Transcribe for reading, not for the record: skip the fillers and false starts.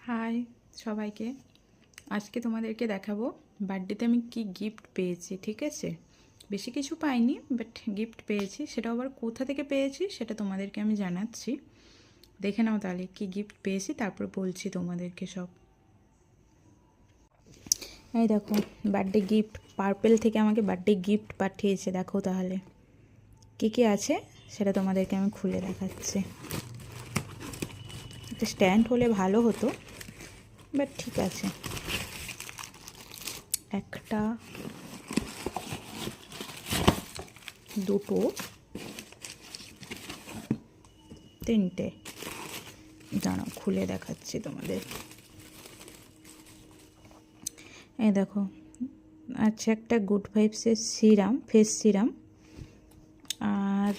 High সবাইকে। আজকে তোমাদেরকে দেখাবো বার্থডেতে আমি কি গিফট পেয়েছি। ঠিক আছে, বেশি কিছু পাইনি, বাট গিফট পেয়েছি। সেটা আবার কোথা থেকে পেয়েছি সেটা তোমাদেরকে আমি জানাচ্ছি। দেখে নাও তাহলে কি গিফট পেয়েছি, তারপর বলছি তোমাদেরকে সব। এই দেখো, বার্থডে গিফট পার্পেল থেকে আমাকে বার্থডে গিফট পাঠিয়েছে। দেখো তাহলে কী কী আছে সেটা তোমাদেরকে আমি খুলে দেখাচ্ছি। একটা স্ট্যান্ড হলে ভালো হতো, বাট ঠিক আছে। একটা, দুটো, তিনটে, দাঁড়াও খুলে দেখাচ্ছি তোমাদের। এই দেখো, আচ্ছা, একটা গুড ভাইবসের সিরাম, ফেস সিরাম, আর